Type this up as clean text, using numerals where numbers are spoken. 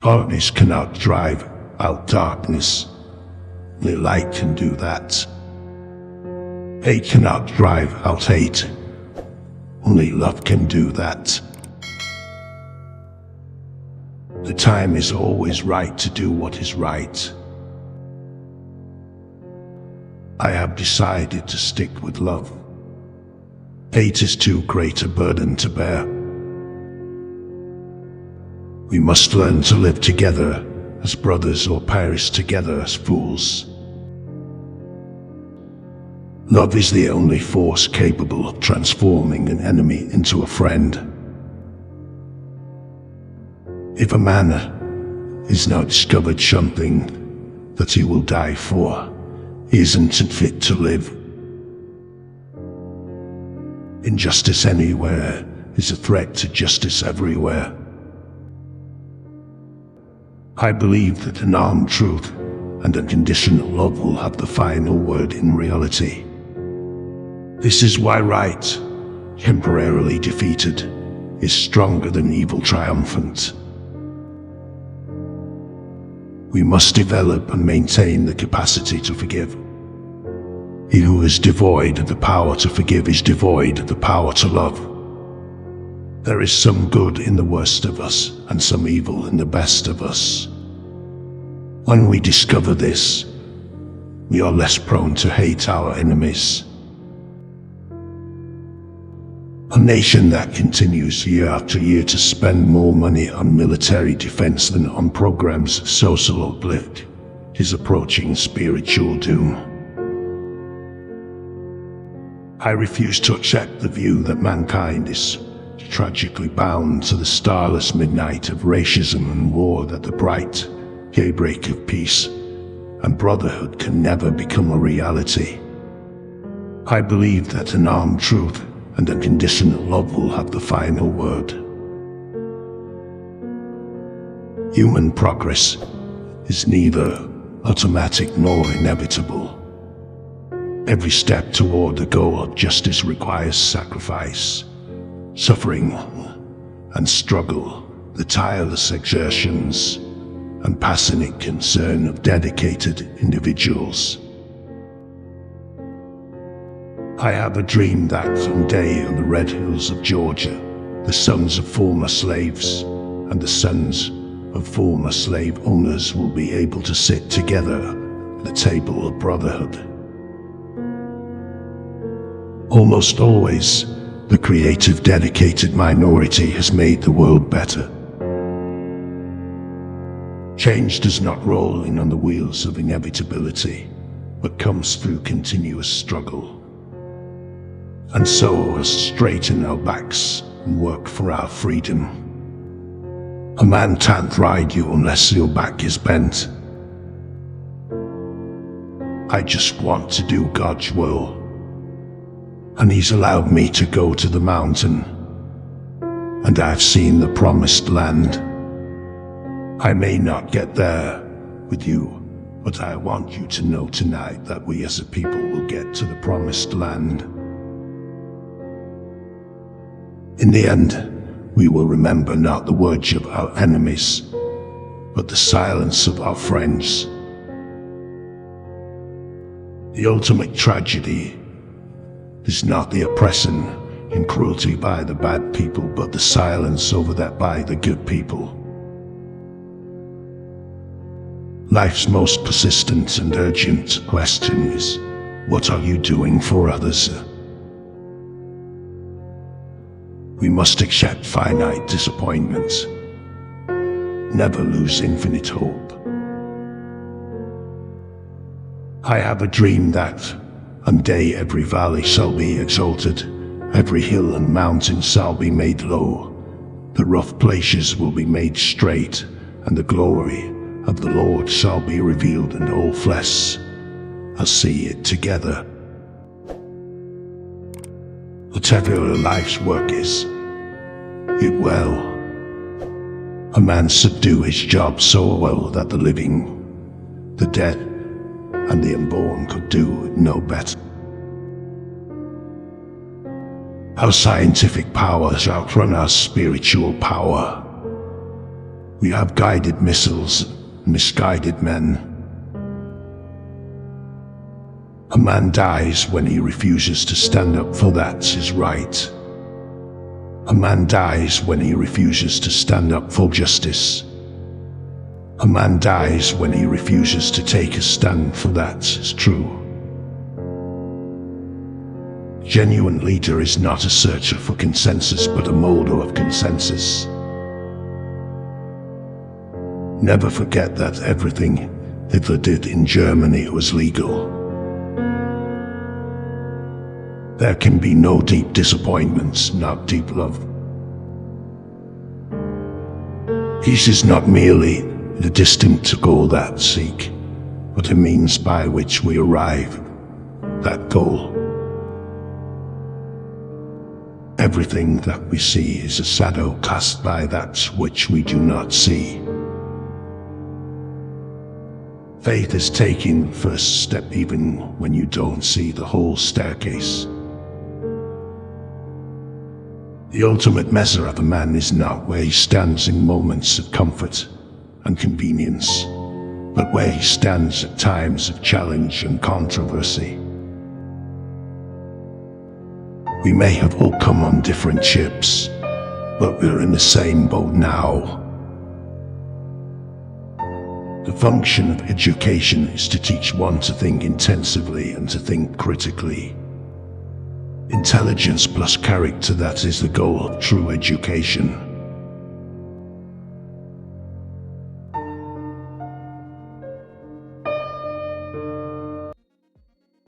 Darkness cannot drive out darkness. Only light can do that. Hate cannot drive out hate. Only love can do that. The time is always right to do what is right. I have decided to stick with love. Hate is too great a burden to bear. We must learn to live together as brothers or perish together as fools. Love is the only force capable of transforming an enemy into a friend. If a man is now discovered something that he will die for, he isn't fit to live. Injustice anywhere is a threat to justice everywhere. I believe that an armed truth and unconditional love will have the final word in reality. This is why right, temporarily defeated, is stronger than evil triumphant. We must develop and maintain the capacity to forgive. He who is devoid of the power to forgive is devoid of the power to love. There is some good in the worst of us and some evil in the best of us. When we discover this, we are less prone to hate our enemies. A nation that continues year after year to spend more money on military defense than on programs of social uplift is approaching spiritual doom. I refuse to accept the view that mankind is tragically bound to the starless midnight of racism and war, that the bright daybreak of peace and brotherhood can never become a reality. I believe that an armed truth and unconditional love will have the final word. Human progress is neither automatic nor inevitable. Every step toward the goal of justice requires sacrifice, suffering, and struggle, the tireless exertions and passionate concern of dedicated individuals. I have a dream that someday on the red hills of Georgia, the sons of former slaves and the sons of former slave owners will be able to sit together at the table of brotherhood. Almost always, the creative, dedicated minority has made the world better. Change does not roll in on the wheels of inevitability, but comes through continuous struggle. And so let's straighten our backs and work for our freedom. A man can't ride you unless your back is bent. I just want to do God's will, and He's allowed me to go to the mountain, and I've seen the promised land. I may not get there with you, but I want you to know tonight that we as a people will get to the promised land. In the end, we will remember not the words of our enemies, but the silence of our friends. The ultimate tragedy is not the oppression and cruelty by the bad people, but the silence over that by the good people. Life's most persistent and urgent question is, what are you doing for others? We must accept finite disappointments, never lose infinite hope. I have a dream that one day every valley shall be exalted, every hill and mountain shall be made low, the rough places will be made straight, and the glory of the Lord shall be revealed, and all flesh shall see it together. Whatever life's work is, it well. A man should do his job so well that the living, the dead, and the unborn could do it no better. Our scientific powers outrun our spiritual power. We have guided missiles, misguided men. A man dies when he refuses to stand up for that is right. A man dies when he refuses to stand up for justice. A man dies when he refuses to take a stand for that is true. Genuine leader is not a searcher for consensus but a molder of consensus. Never forget that everything Hitler did in Germany was legal. There can be no deep disappointments, not deep love. Peace is not merely the distant goal that seek, but a means by which we arrive that goal. Everything that we see is a shadow cast by that which we do not see. Faith is taking the first step even when you don't see the whole staircase. The ultimate measure of a man is not where he stands in moments of comfort and convenience, but where he stands at times of challenge and controversy. We may have all come on different ships, but we're in the same boat now. The function of education is to teach one to think intensively and to think critically. Intelligence plus character, that is the goal of true education.